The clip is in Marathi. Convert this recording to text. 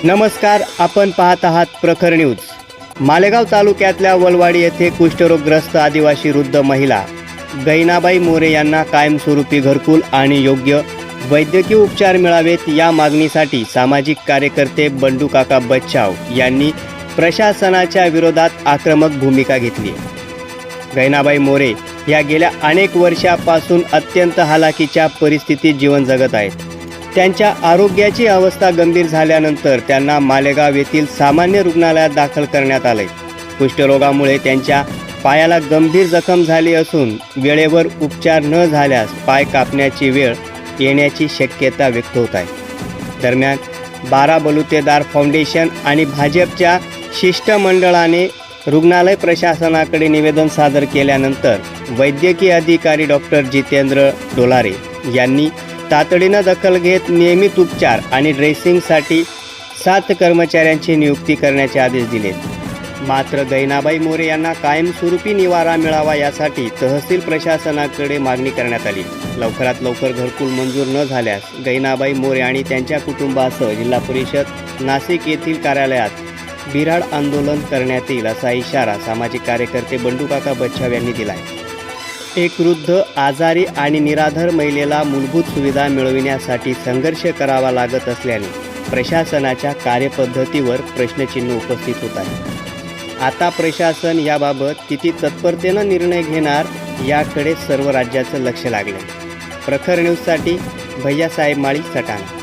नमस्कार, आपण पाहत आहात प्रखर न्यूज। मालेगाव तालुक्यातल्या वलवाडी येथे कुष्ठरोगग्रस्त आदिवासी वृद्ध महिला गैनाबाई मोरे यांना कायमस्वरूपी घरकुल आणि योग्य वैद्यकीय उपचार मिळावेत या मागणीसाठी सामाजिक कार्यकर्ते बंडू काका बच्छाव यांनी प्रशासनाच्या विरोधात आक्रमक भूमिका घेतली। गैनाबाई मोरे या गेल्या अनेक वर्षापासून अत्यंत हालाकीच्या परिस्थितीत जीवन जगत आहेत। त्यांच्या आरोग्याची अवस्था गंभीर झाल्यानंतर त्यांना मालेगाव येथील सामान्य रुग्णालयात दाखल करण्यात आले। कुष्ठरोगामुळे त्यांच्या पायाला गंभीर जखम झाली असून वेळेवर उपचार न झाल्यास पाय कापण्याची वेळ येण्याची शक्यता व्यक्त होत आहे। दरम्यान 12 बलुतेदार फाउंडेशन आणि भाजपच्या शिष्टमंडळाने रुग्णालय प्रशासनाकडे निवेदन सादर केल्यानंतर वैद्यकीय अधिकारी डॉक्टर जितेंद्र डोलारे यांनी तातडीनं दखल घेत नियमित उपचार आणि ड्रेसिंगसाठी 7 कर्मचाऱ्यांची नियुक्ती करण्याचे आदेश दिले। मात्र गैनाबाई मोरे यांना कायमस्वरूपी निवारा मिळावा यासाठी तहसील प्रशासनाकडे मागणी करण्यात आली। लवकरात लवकर घरकुल मंजूर न झाल्यास गैनाबाई मोरे आणि त्यांच्या कुटुंबासह जिल्हा परिषद नाशिक येथील कार्यालयात बिऱ्हाड आंदोलन करण्यात येईल असा इशारा सामाजिक कार्यकर्ते बंडू काका बच्छाव यांनी दिला आहे। एक वृद्ध, आजारी आणि निराधार महिलेला मूलभूत सुविधा मिळविण्यासाठी संघर्ष करावा लागत असल्याने प्रशासनाच्या कार्यपद्धतीवर प्रश्नचिन्ह उपस्थित होत आहे। आता प्रशासन याबाबत किती तत्परतेनं निर्णय घेणार याकडे सर्व राज्याचं लक्ष लागले। प्रखर न्यूजसाठी भैयासाहेब माळी, सटाणा।